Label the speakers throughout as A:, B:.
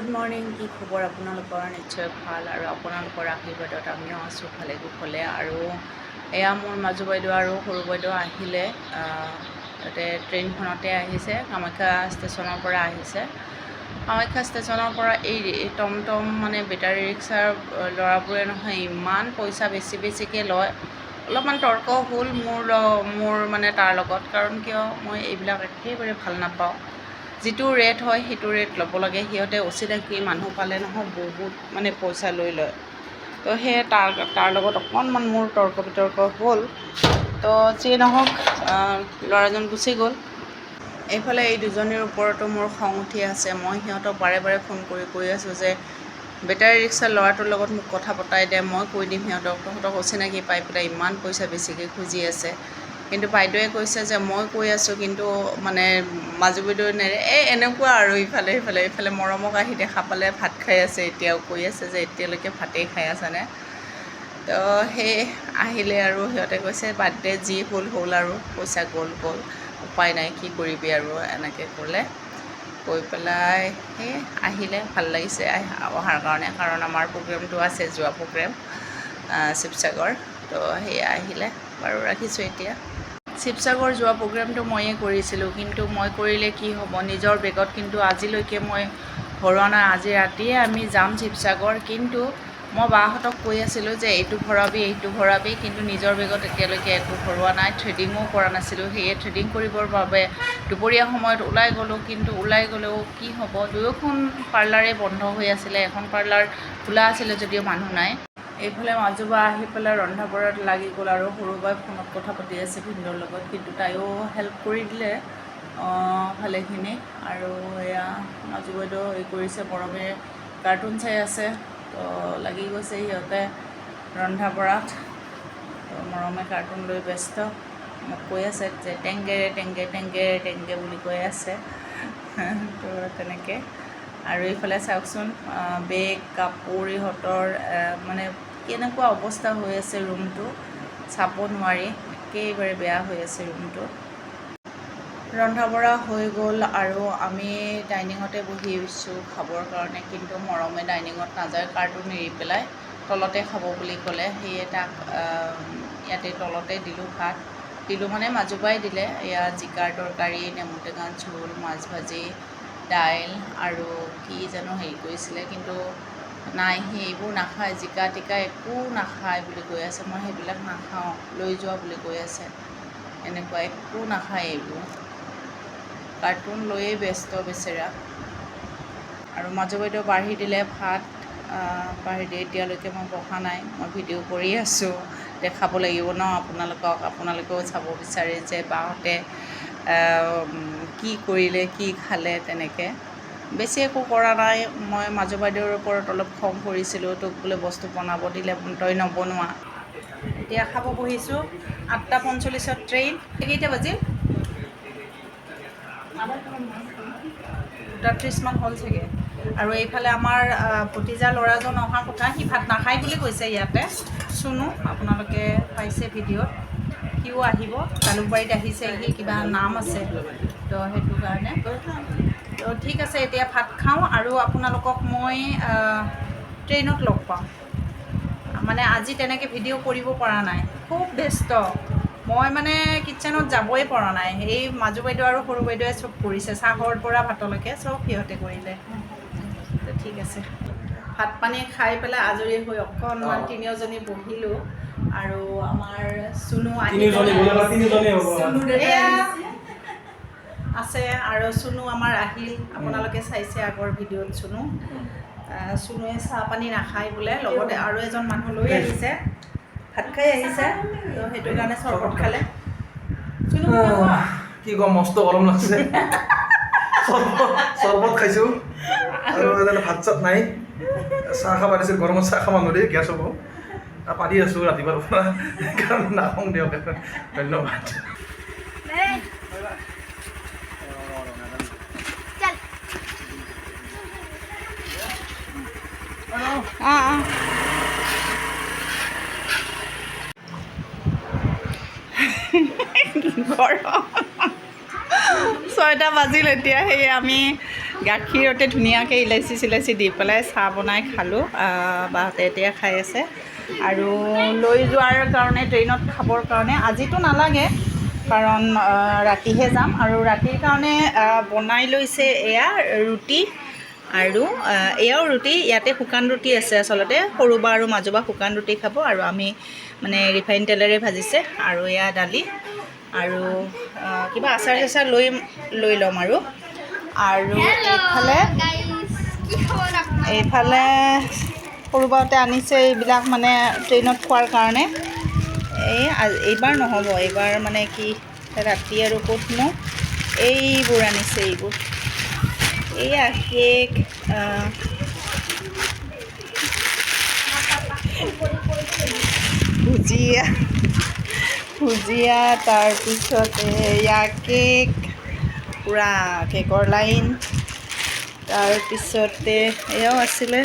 A: Good morning. কি খবৰ আপোনালোকৰ? নিশ্চয় ভাল, আৰু আপোনালোকৰ আশীৰ্বাদত আমিও আছোঁ ভালে কুশলে। আৰু এয়া মোৰ মাজু বাইদেউ আৰু সৰু বাইদেউ আহিলে, তাতে ট্ৰেইনখনতে আহিছে, কামাখ্যা ষ্টেচনৰ পৰা আহিছে। কামাখ্যা ষ্টেচনৰ পৰা এই টমটম মানে বেটাৰী ৰিক্সাৰ ল'ৰাবোৰে নহয় ইমান পইচা বেছিকৈ লয়। অলপমান তৰ্ক হ'ল মোৰ মানে তাৰ লগত, কাৰণ কিয় মই এইবিলাক একেবাৰে ভাল নাপাওঁ। যিটো ৰেট হয় সেইটো ৰেট ল'ব লাগে। সিহঁতে অচিনাকি মানুহ পালে নহয় বহুত মানে পইচা লৈ লয়। তো সেয়ে তাৰ লগত অকণমান মোৰ তৰ্ক বিতৰ্ক হ'ল। তো যিয়ে নহওক ল'ৰাজন গুচি গ'ল। এইফালে এই দুজনীৰ ওপৰতো মোৰ খং উঠি আছে। মই সিহঁতক বাৰে বাৰে ফোন কৰি কৈ আছোঁ যে বেটাৰী ৰিক্সাৰ ল'ৰাটোৰ লগত মোক কথা পতাই দে, মই কৈ দিম তহঁতক অচিনাকি পাই পেলাই ইমান পইচা বেছিকৈ খুজি আছে। কিন্তু বাইদেৱে কৈছে যে মই কৈ আছোঁ, কিন্তু মানে মাজু বাইদেৱে নেৰে। এনেকুৱা আৰু ইফালে মৰমক আহি দেখা পালে ভাত খাই আছে, এতিয়াও কৈ আছে যে এতিয়ালৈকে ভাতেই খাই আছেনে। তো সেই আহিলে আৰু সিহঁতে কৈছে বাদ দে, যি হ'ল আৰু পইচা গ'ল উপায় নাই, কি কৰিবি আৰু এনেকৈ ক'লে। কৈ পেলাই সেই আহিলে। ভাল লাগিছে অহাৰ কাৰণে, কাৰণ আমাৰ প্ৰগ্ৰেমটো আছে, যোৱা প্ৰগ্ৰেম শিৱসাগৰ। তো সেয়া আহিলে বাৰু, ৰাখিছোঁ এতিয়া। শিৱসাগৰ যোৱা প্ৰগ্ৰেমটো ময়ে কৰিছিলোঁ, কিন্তু মই কৰিলে কি হ'ব, নিজৰ বেগত কিন্তু আজিলৈকে মই ভৰোৱা নাই। আজি ৰাতিয়ে আমি যাম শিৱসাগৰ, কিন্তু মই বাহঁতক কৈ আছিলোঁ যে এইটো ভৰাবি, কিন্তু নিজৰ বেগত এতিয়ালৈকে একো ভৰোৱা নাই। থ্ৰেডিঙো কৰা নাছিলোঁ, সেয়ে থ্ৰেডিং কৰিবৰ বাবে দুপৰীয়া সময়ত ওলাই গ'লোঁ। কিন্তু ওলাই গ'লেও কি হ'ব, দুয়োখন পাৰ্লাৰে বন্ধ হৈ আছিলে, এখন পাৰ্লাৰ খোলা আছিলে যদিও মানুহ নাই। এইফালে মাজুবা আহি পেলাই ৰন্ধা বঢ়াত লাগি গ'ল, আৰু সৰুবাই ফোনত কথা পাতি আছে ভিনদেউৰ লগত, কিন্তু তাইও হেল্প কৰি দিলে ভালেখিনি। আৰু এয়া মাজু বাইদেউ হেৰি কৰিছে, মৰমে কাৰ্টুন চাই আছে। তো লাগি গৈছে সিহঁতে ৰন্ধা বঢ়াত। তো মৰমে কাৰ্টুন লৈ ব্যস্ত, মোক কৈ আছে যে টেংগে বুলি কৈ আছে। তো তেনেকৈ। আৰু এইফালে চাওকচোন, বেগ কাপোৰ ইহঁতৰ মানে কেনেকুৱা অৱস্থা হৈ আছে ৰুমটো, চাব নোৱাৰি, একেবাৰে বেয়া হৈ আছে ৰুমটো। ৰন্ধা বঢ়া হৈ গ'ল, আৰু আমি ডাইনিঙতে বহিছোঁ খাবৰ কাৰণে, কিন্তু মৰমে ডাইনিঙত নাযায়, কাৰ্টুন এৰি পেলাই তলতে খাব বুলি ক'লে। সেয়ে তাক ইয়াতে তলতে দিলোঁ, ভাত দিলোঁ মানে মাজুবাই দিলে। এয়া জিকাৰ তৰকাৰী, নেমু টেঙা জোল, মাছ ভাজি, দাইল, আৰু কি জানো হেৰি কৰিছিলে, কিন্তু নাই, সি এইবোৰ নাখায়, জিকা টিকা একো নাখায় বুলি কৈ আছে। মই সেইবিলাক নাখাওঁ, লৈ যোৱা বুলি কৈ আছে। এনেকুৱা একো নাখায় এইবোৰ, কাৰ্টুন লৈয়ে ব্যস্ত বেচেৰা। আৰু মাজু বাইদেউ বাঢ়ি দিলে ভাত, বাঢ়ি দি এতিয়ালৈকে মই বহা নাই, মই ভিডিঅ' কৰি আছোঁ, দেখাব লাগিব ন আপোনালোকেও চাব বিচাৰে যে বাহঁতে কি কৰিলে, কি খালে। তেনেকৈ বেছি একো কৰা নাই। মই মাজু বাইদেউৰ ওপৰত অলপ খং কৰিছিলোঁ, তোক বোলে বস্তু বনাব দিলে তই নবনোৱা। এতিয়া খাব বহিছোঁ, 8:45 ট্ৰেইন। কেইটা বাজিল? 2:30 হ'ল চাগে। আৰু এইফালে আমাৰ ভতিজা ল'ৰাজন অহাৰ কথা, সি ভাত নাখায় বুলি কৈছে ইয়াতে। চুনু, আপোনালোকে পাইছে ভিডিঅ'ত, সিও আহিব, জালুকবাৰীত আহিছে, সি কিবা নাম আছে, তো সেইটো কাৰণে। তো ঠিক আছে, এতিয়া ভাত খাওঁ, আৰু আপোনালোকক মই ট্ৰেইনত লগ পাম। মানে আজি তেনেকৈ ভিডিঅ' কৰিব পৰা নাই, খুব ব্যস্ত। মই মানে কিটচেনত যাবই পৰা নাই। এই মাজু বাইদেউ আৰু সৰু বাইদেৱে চব কৰিছে, চাহৰ পৰা ভাতলৈকে চব সিহঁতে কৰিলে। তো ঠিক আছে, ভাত পানী খাই পেলাই আজৰি হৈ অকণমান তিনিওজনী বহিলোঁ। আৰু আমাৰ চুনু আছে, আৰু চুনু আমাৰ আহিল। আপোনালোকে চাইছে আগৰ ভিডিঅ'ত চুনুৱে চাহ পানী নাখায় বোলে, লগতে আৰু এজন মানুহ লৈ আহিছে, ভাত খাই আহিছে, তো সেইটো কাৰণে চৰবত খালে।
B: কি কম, মস্ত গৰম লাগছে। চৰবত খাইছোঁ, আৰু ভাত চাত নাই, চাহ খাব দিছিল, গৰমত চাহ খাব নোৱাৰি, গেছ হ'ব। পাতি আছোঁ ৰাতিপুৱাৰ পৰা, সেইকাৰণে নাখাওঁ দিয়ক, ধন্যবাদ।
A: গৰম 6টা বাজিল এতিয়া। সেই আমি গাখীৰতে ধুনীয়াকৈ ইলাচি চিলাচি দি পেলাই চাহ বনাই খালোঁ। বাহঁতে এতিয়া খাই আছে আৰু লৈ যোৱাৰ কাৰণে ট্ৰেইনত খাবৰ কাৰণে আজিতো নালাগে কাৰণ ৰাতিহে যাম আৰু ৰাতিৰ কাৰণে বনাই লৈছে এয়া ৰুটি আৰু এয়াও ৰুটি, ইয়াতে শুকান ৰুটি আছে আচলতে, সৰু বা আৰু মাজু বা শুকান ৰুটি খাব আৰু আমি মানে ৰিফাইন তেলেৰে ভাজিছে আৰু এয়া দালি আৰু কিবা আচাৰ চাচাৰ লৈ ল'ম আৰু এইফালে সৰু বাহঁতে আনিছে এইবিলাক মানে ট্ৰেইনত খোৱাৰ কাৰণে। এইবাৰ নহ'ব, এইবাৰ মানে কি ৰাতি আৰু ক'তনো, এইবোৰ আনিছে, এইবোৰ এইয়া কেক, ভুজিয়া তাৰপিছতে এয়া কেক, পূৰা কেকৰ লাইন, তাৰপিছতে এয়াও আছিলে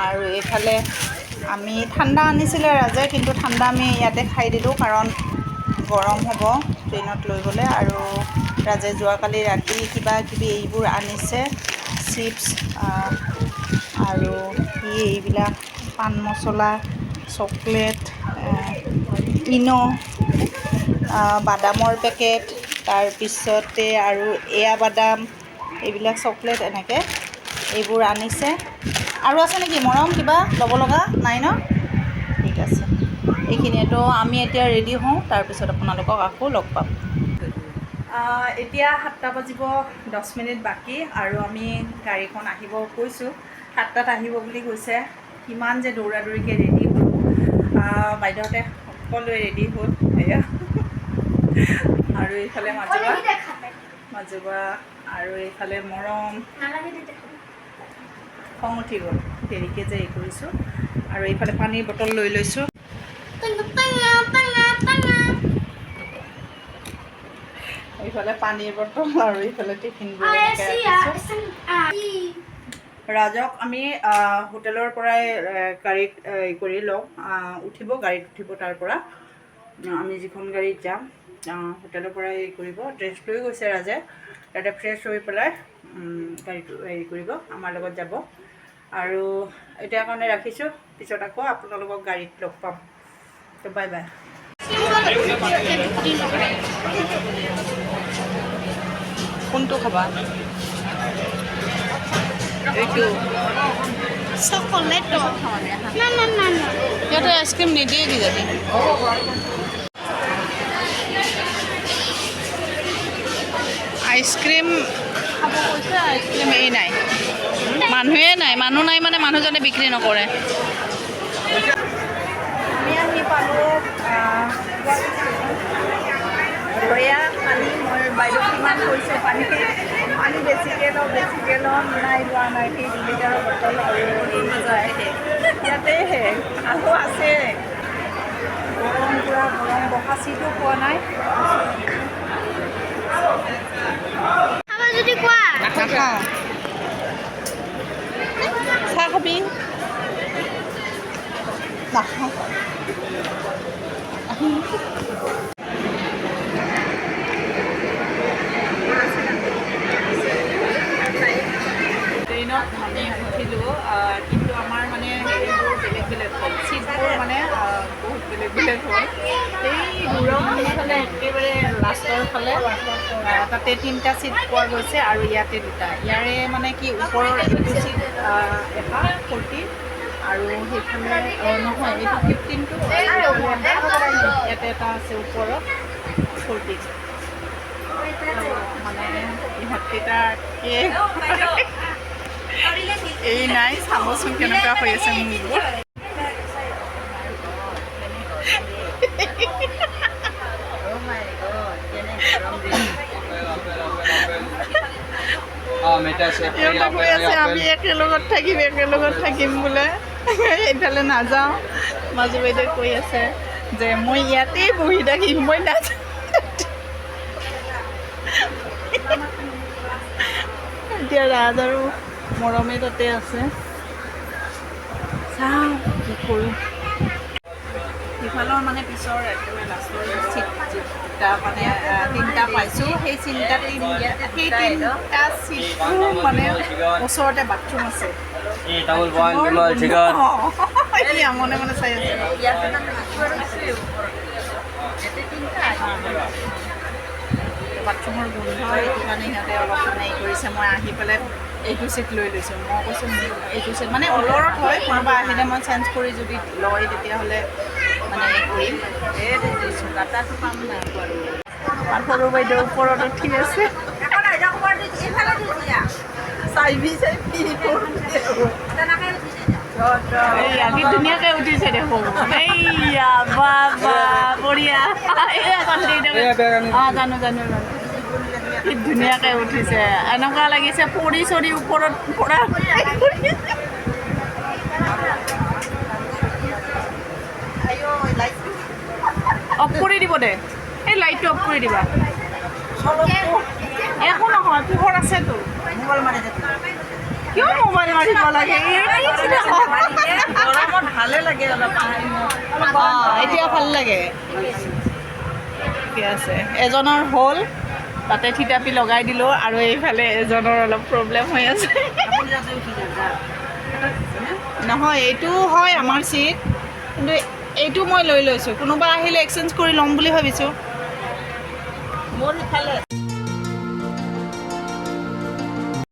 A: আৰু এইফালে আমি ঠাণ্ডা আনিছিলে ৰাজে, কিন্তু ঠাণ্ডা আমি ইয়াতে খাই দিলোঁ কাৰণ গৰম হ'ব ট্ৰেইনত লৈ গ'লে। আৰু ৰাজে যোৱাকালি ৰাতি কিবা কিবি এইবোৰ আনিছে, চিপছ আৰু এইবিলাক পান মছলা, চকলেট, ইনো, বাদামৰ পেকেট, তাৰপিছতে আৰু এয়া বাদাম, এইবিলাক চকলেট এনেকৈ এইবোৰ আনিছে। আৰু আছে নেকি মৰম কিবা ল'ব লগা? নাই ন? ঠিক আছে, এইখিনিয়েতো আমি এতিয়া ৰেডি হওঁ, তাৰপিছত আপোনালোকক আকৌ লগ পাম। এতিয়া 7টা বাজিব 10 মিনিট বাকী আৰু আমি গাড়ীখন আহিব কৈছোঁ, 7টাত আহিব বুলি কৈছে। কিমান যে দৌৰা দৌৰিকৈ ৰেডি হ'লোঁ, বাইদেউহঁতে সকলোৱে ৰেডি হ'ল এয়া আৰু এইফালে মাজুবা আৰু এইফালে মৰম, খং উঠি গ'ল দেৰিকৈ যে কৰিছোঁ। আৰু এইফালে পানীৰ বটল লৈ লৈছোঁ, এইফালে পানীৰ বটল আৰু এইফালে টিফিনবোৰ এনেকৈ ৰাখিছোঁ। ৰাজক আমি হোটেলৰ পৰাই গাড়ীত কৰি লওঁ, গাড়ীত উঠিব, তাৰ পৰা আমি যিখন গাড়ীত যাম হোটেলৰ পৰাই কৰিব। ড্ৰেছ লৈ গৈছে ৰাজে, তাতে ফ্ৰেছ হৈ পেলাই গাড়ীটো কৰিব, আমাৰ লগত যাব। আৰু এতিয়াৰ কাৰণে ৰাখিছোঁ, পিছত আকৌ আপোনালোকক গাড়ীত লগ পাম। তো বাই বাই। কোনটো খাবা? এইটো চকলেট। সিহঁতে আইচক্ৰীম নিদিয়ে কিজানি। আইচক্ৰীম খাব কৈছে, আইচক্ৰীম এই নাই, মানুহে নাই, মানুহ নাই মানে মানুহজনে বিক্ৰী নকৰে। আমি আহি পালোঁ এয়া পানী, মই বাইদেউ কিমান কৈছোঁ পানী বেছিকৈ লওঁ, নাই লোৱা নাই, সেই 2 লিটাৰৰ বটল আৰু ইয়াতে আৰু আছে গৰম, পূৰা গৰম, বহা চিটো পোৱা নাই। যদি কোৱা নাখাওঁ, চাহ খাবি? নাখাওঁ। ট্ৰেইনত আমি উঠিলোঁ, কিন্তু আমাৰ মানে হেৰিবোৰ বেলেগ বেলেগ হ'ল, চিটবোৰ মানে বহুত বেলেগ হ'ল। এই দূৰৰফালে একেবাৰে লাষ্টৰ ফালে তাতে 3টা চিট পোৱা গৈছে আৰু ইয়াতে 2টা। ইয়াৰে মানে কি ওপৰৰ এইটো চিট এটা 40 আৰু সেইফালে নহয়, এইটো 15টো ইয়াতে এটা আছে ওপৰত 40। মানে ইহঁতকেইটা এই নাই, চাবচোন কেনেকুৱা হৈ আছে মোৰবোৰ। কৈ আছে আমি একেলগত থাকিম বোলে, এইফালে নাযাওঁ। মাজু বাইদেউ কৈ আছে যে মই ইয়াতেই বহি থাকিম, মই নাযাওঁ। এতিয়া ৰাজ আৰু মৰমে তাতে আছে, চাওঁ কি কৰোঁ। সিফালৰ মানে পিছৰ একেবাৰে লাষ্টৰ চিট
C: এটা মানে তিনিটা পাইছোঁ সেই তিনিটা চিটটো মানে ওচৰতে বাথৰুম আছে এতিয়া মনে মনে চাই আছে বাথৰুমৰ গোন্ধ এইটো কাৰণে সিহঁতে অলপ মানে এই কৰিছে মই আহি পেলাই এইটো চিট লৈ লৈছোঁ মই কৈছোঁ এইটো চিট মানে ওপৰত হয় কোনোবা আহিলে মই চেঞ্জ কৰি যদি লয় তেতিয়াহ'লে মানে এই কৰিম চোকাটাটো পাম নাই আৰু সৰু বাইদেউ ওপৰত উঠি আছে কি ধুনীয়াকৈ উঠিছে দেখোন এইয়া বা বা বঢ়িয়া অঁ জানো জানো জানো কি ধুনীয়াকৈ উঠিছে এনেকুৱা লাগিছে পৰি চৰি ওপৰত পৰা অফ কৰি দিব দে এই লাইটটো অফ কৰি দিবা একো নহয় পোহৰ আছেতো কিয় মোবাইল মাৰিব লাগে গৰমত ভালে লাগে অলপ এতিয়া ভাল লাগে ঠিকে আছে এজনৰ হ'ল তাতে থিতাপি লগাই দিলোঁ আৰু এইফালে এজনৰ অলপ প্ৰব্লেম হৈ আছে নহয় এইটো হয় আমাৰ চিট কিন্তু এইটো মই লৈ লৈছোঁ কোনোবা আহিলে এক্সচেঞ্জ কৰি ল'ম বুলি ভাবিছোঁ মোৰ ইফালে